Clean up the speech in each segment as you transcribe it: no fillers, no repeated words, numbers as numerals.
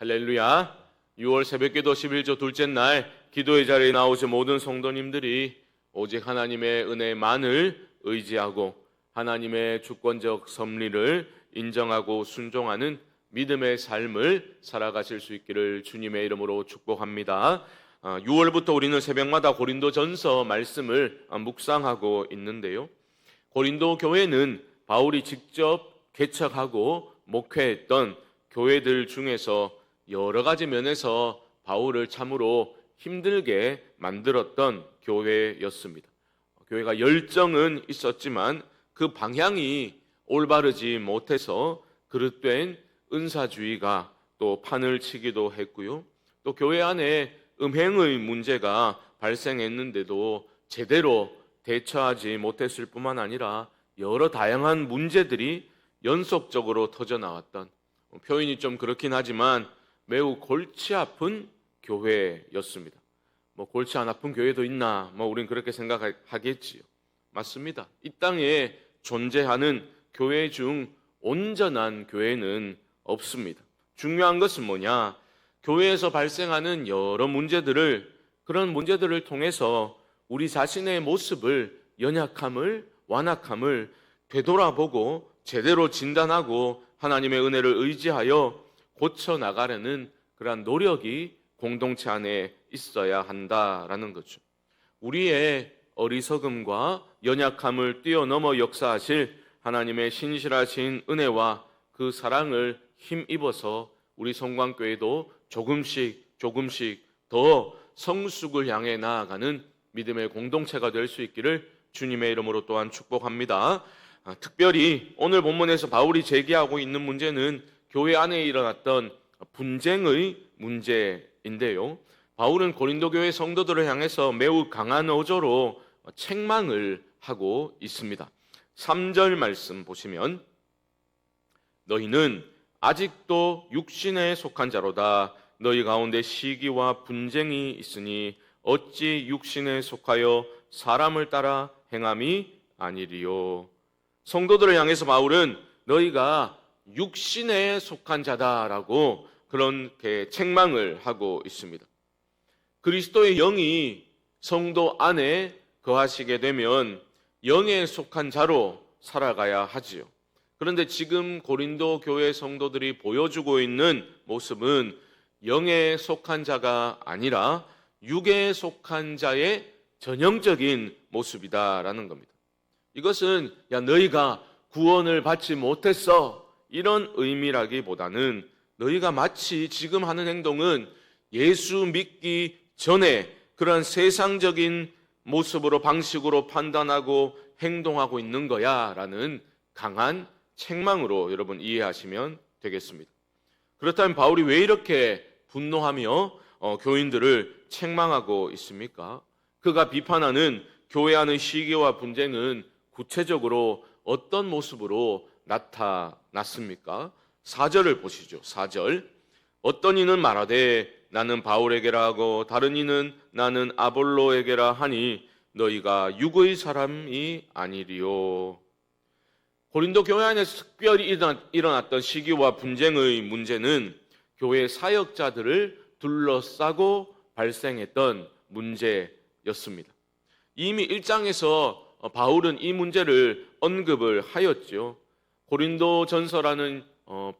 할렐루야. 6월 새벽기도 11조 둘째 날 기도의 자리에 나오신 모든 성도님들이 오직 하나님의 은혜만을 의지하고 하나님의 주권적 섭리를 인정하고 순종하는 믿음의 삶을 살아가실 수 있기를 주님의 이름으로 축복합니다. 6월부터 우리는 새벽마다 고린도전서 말씀을 묵상하고 있는데요. 고린도 교회는 바울이 직접 개척하고 목회했던 교회들 중에서 여러 가지 면에서 바울을 참으로 힘들게 만들었던 교회였습니다. 교회가 열정은 있었지만 그 방향이 올바르지 못해서 그릇된 은사주의가 또 판을 치기도 했고요. 또 교회 안에 음행의 문제가 발생했는데도 제대로 대처하지 못했을 뿐만 아니라 여러 다양한 문제들이 연속적으로 터져나왔던, 표현이 좀 그렇긴 하지만 매우 골치 아픈 교회였습니다. 골치 안 아픈 교회도 있나? 우린 그렇게 생각하겠지요. 맞습니다. 이 땅에 존재하는 교회 중 온전한 교회는 없습니다. 중요한 것은 뭐냐? 교회에서 발생하는 여러 문제들을, 그런 문제들을 통해서 우리 자신의 모습을, 연약함을, 완악함을 되돌아보고 제대로 진단하고 하나님의 은혜를 의지하여 고쳐나가려는 그러한 노력이 공동체 안에 있어야 한다라는 거죠. 우리의 어리석음과 연약함을 뛰어넘어 역사하실 하나님의 신실하신 은혜와 그 사랑을 힘입어서 우리 성광교회도 조금씩 더 성숙을 향해 나아가는 믿음의 공동체가 될 수 있기를 주님의 이름으로 또한 축복합니다. 특별히 오늘 본문에서 바울이 제기하고 있는 문제는 교회 안에 일어났던 분쟁의 문제인데요. 바울은 고린도 교회 성도들을 향해서 매우 강한 어조로 책망을 하고 있습니다. 3절 말씀 보시면 너희는 아직도 육신에 속한 자로다. 너희 가운데 시기와 분쟁이 있으니 어찌 육신에 속하여 사람을 따라 행함이 아니리요. 성도들을 향해서 바울은 너희가 육신에 속한 자다라고 그렇게 책망을 하고 있습니다. 그리스도의 영이 성도 안에 거하시게 되면 영에 속한 자로 살아가야 하지요. 그런데 지금 고린도 교회 성도들이 보여주고 있는 모습은 영에 속한 자가 아니라 육에 속한 자의 전형적인 모습이다라는 겁니다. 이것은 너희가 구원을 받지 못했어 이런 의미라기보다는 너희가 마치 지금 하는 행동은 예수 믿기 전에 그런 세상적인 모습으로 방식으로 판단하고 행동하고 있는 거야 라는 강한 책망으로 여러분 이해하시면 되겠습니다. 그렇다면 바울이 왜 이렇게 분노하며 교인들을 책망하고 있습니까? 그가 비판하는 교회 안의 시기와 분쟁은 구체적으로 어떤 모습으로 나타났습니까? 4절을 보시죠. 4절. 어떤 이는 말하되 나는 바울에게라 하고 다른 이는 나는 아볼로에게라 하니 너희가 육의 사람이 아니리요. 고린도 교회 안에서 특별히 일어났던 시기와 분쟁의 문제는 교회 사역자들을 둘러싸고 발생했던 문제였습니다. 이미 1장에서 바울은 이 문제를 언급을 하였죠. 고린도전서라는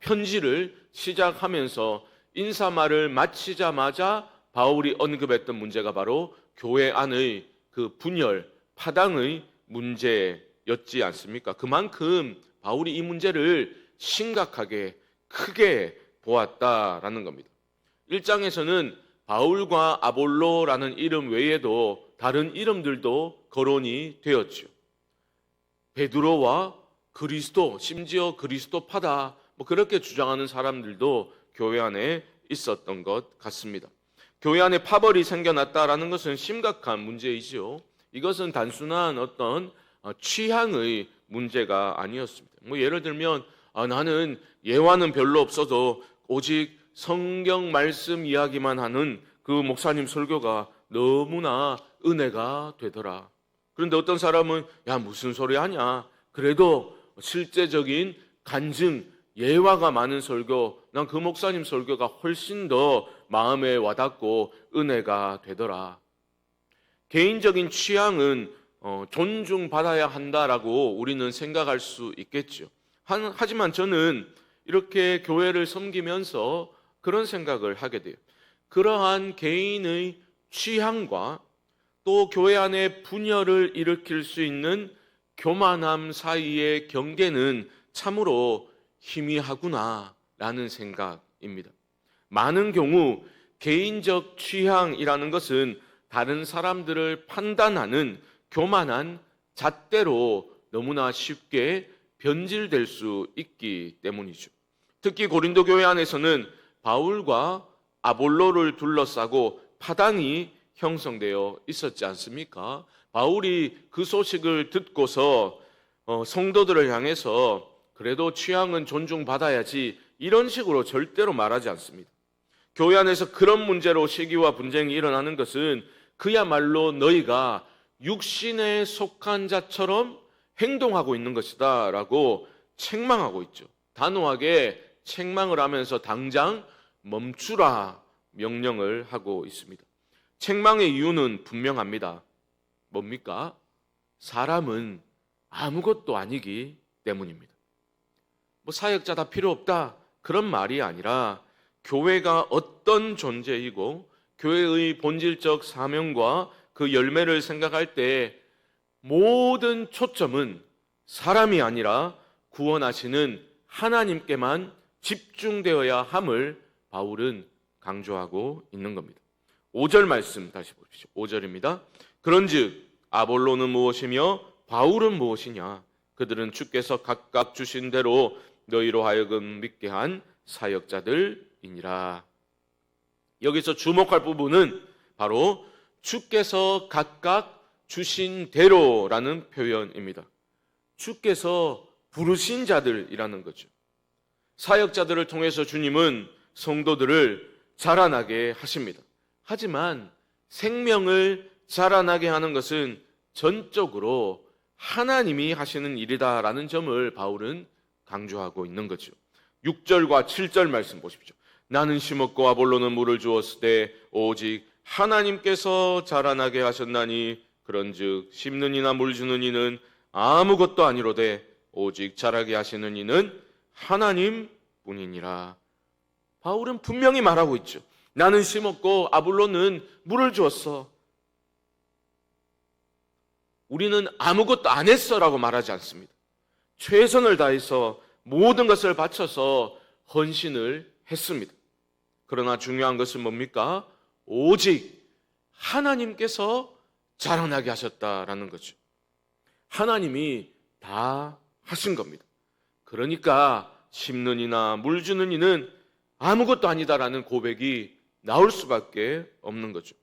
편지를 시작하면서 인사말을 마치자마자 바울이 언급했던 문제가 바로 교회 안의 그 분열, 파당의 문제였지 않습니까? 그만큼 바울이 이 문제를 심각하게 크게 보았다라는 겁니다. 1장에서는 바울과 아볼로라는 이름 외에도 다른 이름들도 거론이 되었죠. 베드로와 그리스도, 심지어 그리스도파다 그렇게 주장하는 사람들도 교회 안에 있었던 것 같습니다. 교회 안에 파벌이 생겨났다라는 것은 심각한 문제이지요. 이것은 단순한 어떤 취향의 문제가 아니었습니다. 예를 들면 나는 예화는 별로 없어도 오직 성경 말씀 이야기만 하는 그 목사님 설교가 너무나 은혜가 되더라. 그런데 어떤 사람은 무슨 소리 하냐? 그래도 실제적인 간증, 예화가 많은 설교, 난 그 목사님 설교가 훨씬 더 마음에 와닿고 은혜가 되더라. 개인적인 취향은 존중받아야 한다라고 우리는 생각할 수 있겠죠. 하지만 저는 이렇게 교회를 섬기면서 그런 생각을 하게 돼요. 그러한 개인의 취향과 또 교회 안에 분열을 일으킬 수 있는 교만함 사이의 경계는 참으로 희미하구나라는 생각입니다. 많은 경우 개인적 취향이라는 것은 다른 사람들을 판단하는 교만한 잣대로 너무나 쉽게 변질될 수 있기 때문이죠. 특히 고린도 교회 안에서는 바울과 아볼로를 둘러싸고 파당이 형성되어 있었지 않습니까? 바울이 그 소식을 듣고서 성도들을 향해서 그래도 취향은 존중받아야지 이런 식으로 절대로 말하지 않습니다. 교회 안에서 그런 문제로 시기와 분쟁이 일어나는 것은 그야말로 너희가 육신에 속한 자처럼 행동하고 있는 것이다 라고 책망하고 있죠. 단호하게 책망을 하면서 당장 멈추라 명령을 하고 있습니다. 책망의 이유는 분명합니다. 뭡니까? 사람은 아무것도 아니기 때문입니다. 뭐 사역자 다 필요 없다 그런 말이 아니라 교회가 어떤 존재이고 교회의 본질적 사명과 그 열매를 생각할 때 모든 초점은 사람이 아니라 구원하시는 하나님께만 집중되어야 함을 바울은 강조하고 있는 겁니다. 5절 말씀 다시 보십시오. 5절입니다. 그런즉 아볼로는 무엇이며 바울은 무엇이냐? 그들은 주께서 각각 주신 대로 너희로 하여금 믿게 한 사역자들이니라. 여기서 주목할 부분은 바로 주께서 각각 주신 대로라는 표현입니다. 주께서 부르신 자들이라는 거죠. 사역자들을 통해서 주님은 성도들을 자라나게 하십니다. 하지만 생명을 자라나게 하는 것은 전적으로 하나님이 하시는 일이다라는 점을 바울은 강조하고 있는 거죠. 6절과 7절 말씀 보십시오. 나는 심었고 아볼로는 물을 주었을 때 오직 하나님께서 자라나게 하셨나니 그런즉 심는 이나 물 주는 이는 아무것도 아니로되 오직 자라게 하시는 이는 하나님뿐이니라. 바울은 분명히 말하고 있죠. 나는 심었고 아볼로는 물을 주었어. 우리는 아무것도 안 했어라고 말하지 않습니다. 최선을 다해서 모든 것을 바쳐서 헌신을 했습니다. 그러나 중요한 것은 뭡니까? 오직 하나님께서 자라나게 하셨다라는 거죠. 하나님이 다 하신 겁니다. 그러니까 심는 이나 물 주는 이는 아무것도 아니다라는 고백이 나올 수밖에 없는 거죠.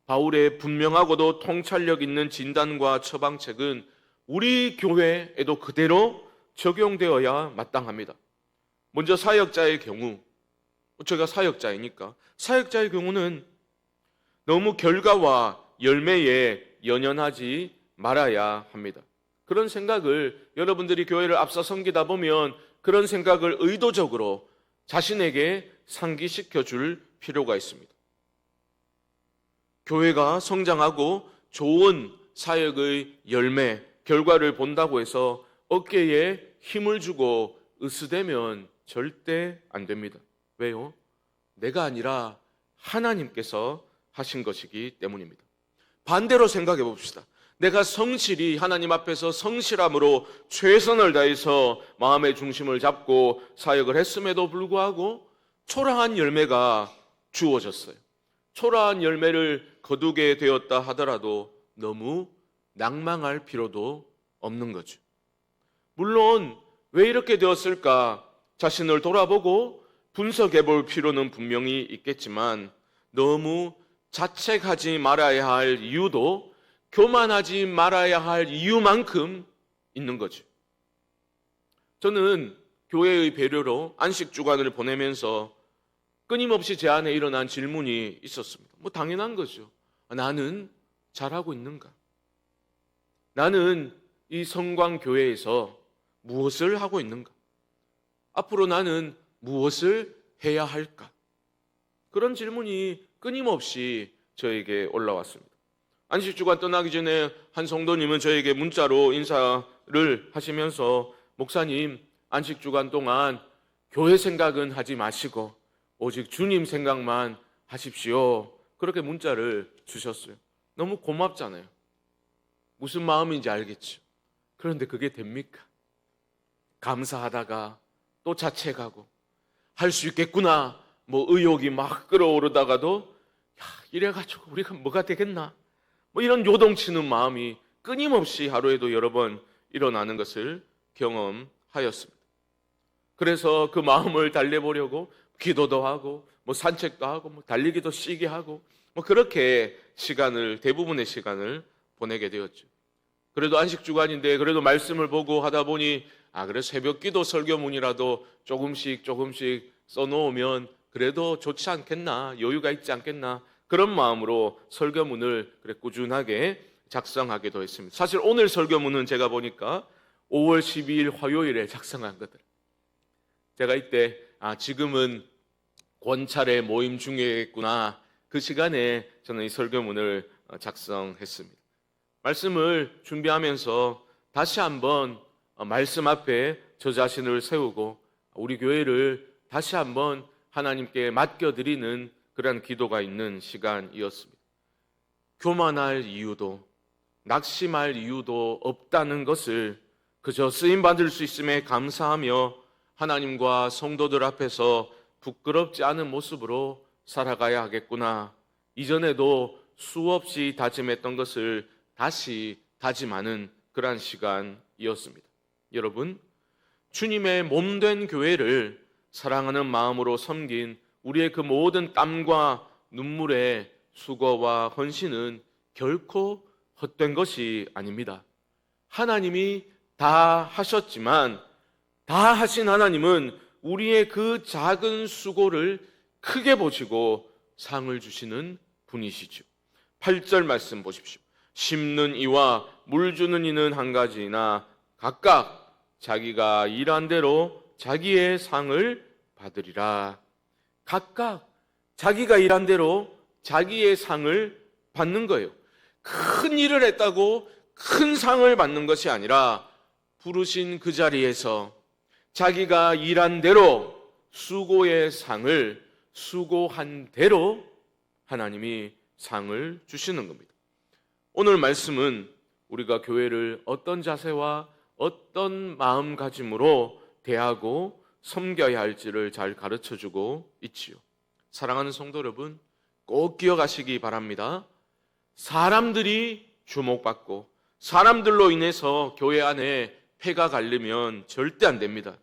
바울의 분명하고도 통찰력 있는 진단과 처방책은 우리 교회에도 그대로 적용되어야 마땅합니다. 먼저 사역자의 경우, 제가 사역자이니까 사역자의 경우는 너무 결과와 열매에 연연하지 말아야 합니다. 그런 생각을 여러분들이 교회를 앞서 섬기다 보면 그런 생각을 의도적으로 자신에게 상기시켜 줄 필요가 있습니다. 교회가 성장하고 좋은 사역의 열매, 결과를 본다고 해서 어깨에 힘을 주고 으스대면 절대 안 됩니다. 왜요? 내가 아니라 하나님께서 하신 것이기 때문입니다. 반대로 생각해 봅시다. 내가 성실히 하나님 앞에서 성실함으로 최선을 다해서 마음의 중심을 잡고 사역을 했음에도 불구하고 초라한 열매가 주어졌어요. 초라한 열매를 거두게 되었다 하더라도 너무 낭망할 필요도 없는 거죠. 물론 왜 이렇게 되었을까 자신을 돌아보고 분석해 볼 필요는 분명히 있겠지만 너무 자책하지 말아야 할 이유도 교만하지 말아야 할 이유만큼 있는 거죠. 저는 교회의 배려로 안식 주간을 보내면서 끊임없이 제 안에 일어난 질문이 있었습니다. 뭐 당연한 거죠. 나는 잘하고 있는가? 나는 이 성광교회에서 무엇을 하고 있는가? 앞으로 나는 무엇을 해야 할까? 그런 질문이 끊임없이 저에게 올라왔습니다. 안식주간 떠나기 전에 한 성도님은 저에게 문자로 인사를 하시면서 목사님, 안식주간 동안 교회 생각은 하지 마시고 오직 주님 생각만 하십시오. 그렇게 문자를 주셨어요. 너무 고맙잖아요. 무슨 마음인지 알겠죠. 그런데 그게 됩니까? 감사하다가 또 자책하고 할 수 있겠구나 의욕이 막 끌어오르다가도 이래가지고 우리가 뭐가 되겠나 이런 요동치는 마음이 끊임없이 하루에도 여러 번 일어나는 것을 경험하였습니다. 그래서 그 마음을 달래보려고 기도도 하고 산책도 하고 달리기도 쉬게 하고 그렇게 대부분의 시간을 보내게 되었죠. 그래도 안식주간인데 그래도 말씀을 보고 하다 보니 그래 새벽기도 설교문이라도 조금씩 써놓으면 그래도 좋지 않겠나, 여유가 있지 않겠나, 그런 마음으로 설교문을 꾸준하게 작성하기도 했습니다. 사실 오늘 설교문은 제가 보니까 5월 12일 화요일에 작성한 것들. 제가 이때 지금은 권찰의 모임 중이겠구나, 그 시간에 저는 이 설교문을 작성했습니다. 말씀을 준비하면서 다시 한번 말씀 앞에 저 자신을 세우고 우리 교회를 다시 한번 하나님께 맡겨드리는 그런 기도가 있는 시간이었습니다. 교만할 이유도 낙심할 이유도 없다는 것을 그저 쓰임받을 수 있음에 감사하며 하나님과 성도들 앞에서 부끄럽지 않은 모습으로 살아가야 하겠구나. 이전에도 수없이 다짐했던 것을 다시 다짐하는 그러한 시간이었습니다. 여러분, 주님의 몸된 교회를 사랑하는 마음으로 섬긴 우리의 그 모든 땀과 눈물의 수고와 헌신은 결코 헛된 것이 아닙니다. 하나님이 다 하셨지만 다 하신 하나님은 우리의 그 작은 수고를 크게 보시고 상을 주시는 분이시죠. 8절 말씀 보십시오. 심는 이와 물 주는 이는 한 가지이나 각각 자기가 일한 대로 자기의 상을 받으리라. 각각 자기가 일한 대로 자기의 상을 받는 거예요. 큰 일을 했다고 큰 상을 받는 것이 아니라 부르신 그 자리에서 자기가 일한 대로 수고의 상을 수고한 대로 하나님이 상을 주시는 겁니다. 오늘 말씀은 우리가 교회를 어떤 자세와 어떤 마음가짐으로 대하고 섬겨야 할지를 잘 가르쳐주고 있지요. 사랑하는 성도 여러분, 꼭 기억하시기 바랍니다. 사람들이 주목받고 사람들로 인해서 교회 안에 폐가 갈리면 절대 안 됩니다.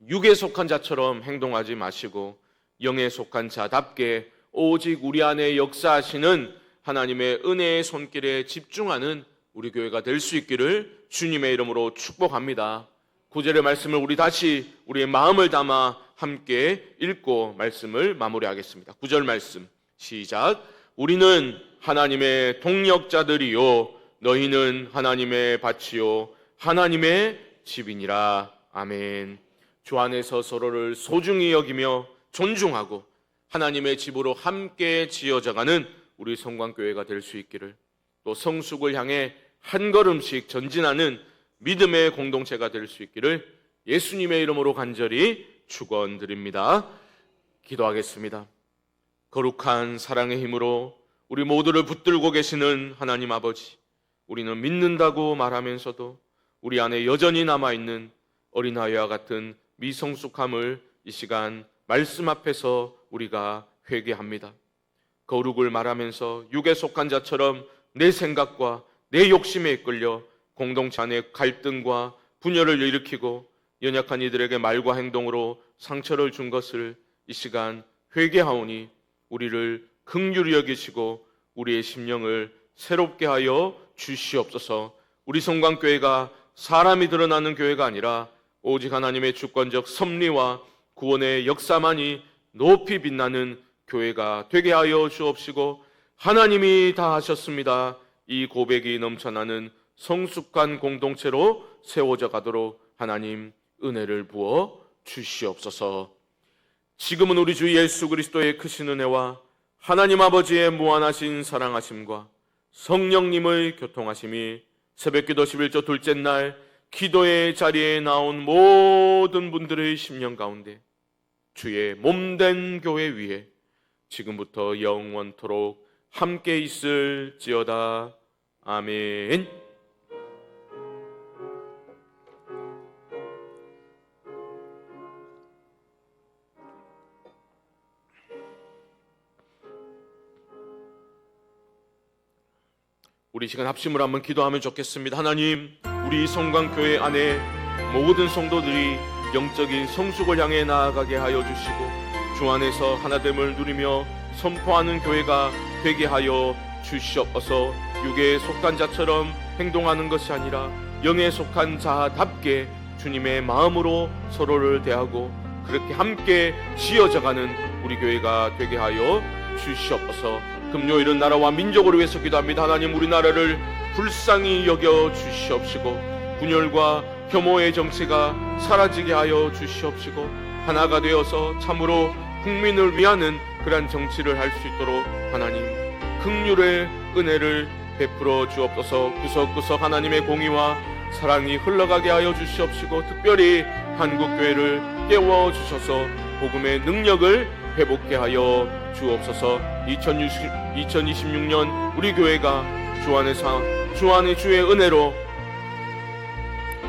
육에 속한 자처럼 행동하지 마시고 영에 속한 자답게 오직 우리 안에 역사하시는 하나님의 은혜의 손길에 집중하는 우리 교회가 될 수 있기를 주님의 이름으로 축복합니다. 9절의 말씀을 우리 다시 우리의 마음을 담아 함께 읽고 말씀을 마무리하겠습니다. 9절 말씀 시작. 우리는 하나님의 동역자들이요 너희는 하나님의 밭이요 하나님의 집이니라. 아멘. 주 안에서 서로를 소중히 여기며 존중하고 하나님의 집으로 함께 지어져가는 우리 성광교회가 될 수 있기를, 또 성숙을 향해 한 걸음씩 전진하는 믿음의 공동체가 될 수 있기를 예수님의 이름으로 간절히 축원드립니다. 기도하겠습니다. 거룩한 사랑의 힘으로 우리 모두를 붙들고 계시는 하나님 아버지, 우리는 믿는다고 말하면서도 우리 안에 여전히 남아있는 어린아이와 같은 미성숙함을 이 시간 말씀 앞에서 우리가 회개합니다. 거룩을 말하면서 육에 속한 자처럼 내 생각과 내 욕심에 이끌려 공동체 안에 갈등과 분열을 일으키고 연약한 이들에게 말과 행동으로 상처를 준 것을 이 시간 회개하오니 우리를 긍휼히 여기시고 우리의 심령을 새롭게 하여 주시옵소서. 우리 성광교회가 사람이 드러나는 교회가 아니라 오직 하나님의 주권적 섭리와 구원의 역사만이 높이 빛나는 교회가 되게 하여 주옵시고, 하나님이 다 하셨습니다, 이 고백이 넘쳐나는 성숙한 공동체로 세워져 가도록 하나님 은혜를 부어 주시옵소서. 지금은 우리 주 예수 그리스도의 크신 은혜와 하나님 아버지의 무한하신 사랑하심과 성령님의 교통하심이 새벽기도 11조 둘째 날 기도의 자리에 나온 모든 분들의 심령 가운데 주의 몸된 교회 위에 지금부터 영원토록 함께 있을지어다. 아멘. 우리 시간 합심으로 한번 기도하면 좋겠습니다. 하나님, 우리 성광교회 안에 모든 성도들이 영적인 성숙을 향해 나아가게 하여 주시고 주 안에서 하나됨을 누리며 선포하는 교회가 되게 하여 주시옵소서. 육에 속한 자처럼 행동하는 것이 아니라 영에 속한 자답게 주님의 마음으로 서로를 대하고 그렇게 함께 지어져가는 우리 교회가 되게 하여 주시옵소서. 금요일은 나라와 민족을 위해서 기도합니다. 하나님, 우리나라를 불쌍히 여겨 주시옵시고 분열과 혐오의 정치가 사라지게 하여 주시옵시고 하나가 되어서 참으로 국민을 위하는 그러한 정치를 할 수 있도록 하나님 긍휼의 은혜를 베풀어 주옵소서. 구석구석 하나님의 공의와 사랑이 흘러가게 하여 주시옵시고 특별히 한국교회를 깨워주셔서 복음의 능력을 회복케 하여 주옵소서. 2026년 우리 교회가 주 안의 주의 은혜로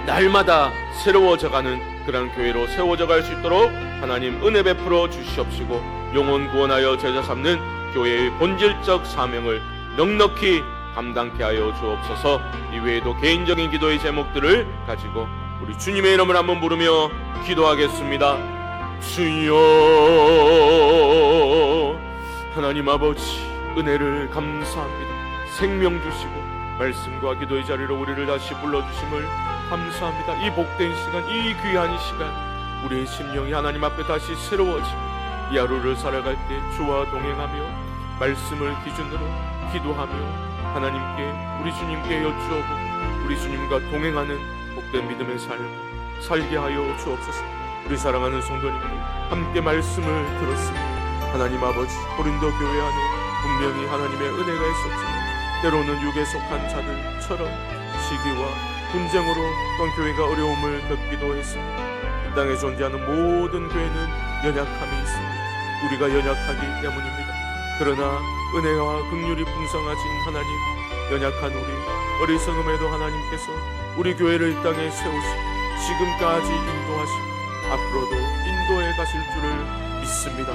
날마다 새로워져가는 그런 교회로 세워져 갈 수 있도록 하나님 은혜 베풀어 주시옵시고 영혼 구원하여 제자 삼는 교회의 본질적 사명을 넉넉히 감당케 하여 주옵소서. 이외에도 개인적인 기도의 제목들을 가지고 우리 주님의 이름을 한번 부르며 기도하겠습니다. 주여, 하나님 아버지 은혜를 감사합니다. 생명 주시고 말씀과 기도의 자리로 우리를 다시 불러주심을 감사합니다. 이 복된 시간, 이 귀한 시간 우리의 심령이 하나님 앞에 다시 새로워지고 이 하루를 살아갈 때 주와 동행하며 말씀을 기준으로 기도하며 하나님께 우리 주님께 여쭈어보고 우리 주님과 동행하는 복된 믿음의 삶을 살게 하여 주옵소서. 우리 사랑하는 성도님들 함께 말씀을 들었습니다. 하나님 아버지, 고린도 교회 안에 분명히 하나님의 은혜가 있었지만 때로는 육에 속한 자들처럼 시기와 분쟁으로 또한 교회가 어려움을 겪기도 했습니다. 이 땅에 존재하는 모든 교회는 연약함이 있습니다. 우리가 연약하기 때문입니다. 그러나 은혜와 긍휼이 풍성하신 하나님, 연약한 우리 어리석음에도 하나님께서 우리 교회를 이 땅에 세우시고 지금까지 인도하시고 앞으로도 인도해 가실 줄을 믿습니다.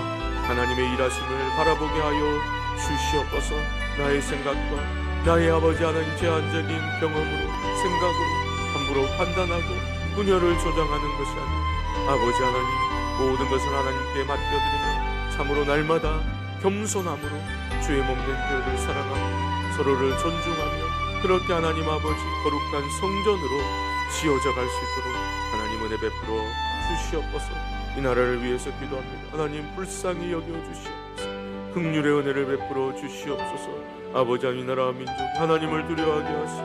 하나님의 일하심을 바라보게 하여 주시옵소서. 나의 생각과 나의 아버지 하나님 제한적인 경험으로 생각으로 함부로 판단하고 분열을 조장하는 것이 아니라 아버지 하나님 모든 것을 하나님께 맡겨드리며 참으로 날마다 겸손함으로 주의 몸된 교회를 사랑하고 서로를 존중하며 그렇게 하나님 아버지 거룩한 성전으로 지어져 갈 수 있도록 하나님 은혜 베풀어 주시옵소서. 이 나라를 위해서 기도합니다. 하나님 불쌍히 여겨 주시옵소서. 긍휼의 은혜를 베풀어 주시옵소서. 아버지 하나님, 이 나라와 민족 하나님을 두려워하게 하시고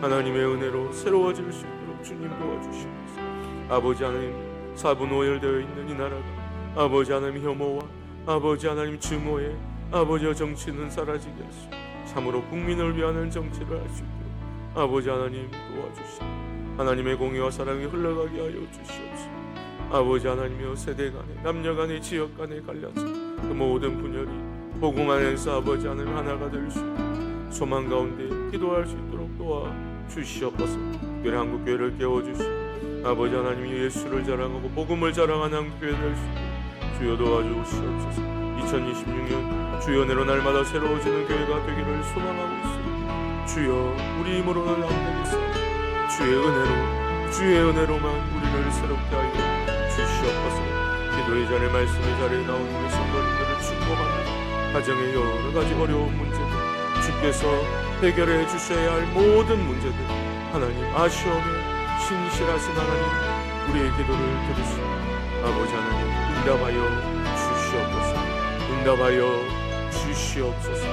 하나님의 은혜로 새로워질 수 있도록 주님 도와주시옵소서. 아버지 하나님, 사분오열되어 있는 이 나라가 아버지 하나님 혐오와 아버지 하나님 증오에 아버지와 정치는 사라지게 하시고 참으로 국민을 위하는 정치를 할 수 있도록 아버지 하나님 도와주시고 하나님의 공의와 사랑이 흘러가게 하여 주시옵소서. 아버지 하나님이여, 세대 간에 남녀 간에 지역 간에 갈라져 그 모든 분열이 복음 안에서 아버지 하나님 하나가 될 수 있도록 소망 가운데 기도할 수 있도록 도와 주시옵소서. 특별히 한국교회를 깨워주시고 아버지 하나님이 예수를 자랑하고 복음을 자랑하는 한국교회 될 수 있도록 주여 도와주시옵소서. 2026년 주의 은혜로 날마다 새로워지는 교회가 되기를 소망하고 있습니다. 주여, 우리 힘으로는 안 되겠습니다. 주의 은혜로만 우리를 새롭게 하여 주시옵소서. 기도의 자리, 말씀의 자리에 나온 우리 성도님들을 축복합니다. 가정의 여러 가지 어려운 문제들 주께서 해결해 주셔야 할 모든 문제들 하나님 아시오며 신실하신 하나님 우리의 기도를 들으시고 아버지 하나님 응답하여 주시옵소서. 응답하여 주시옵소서.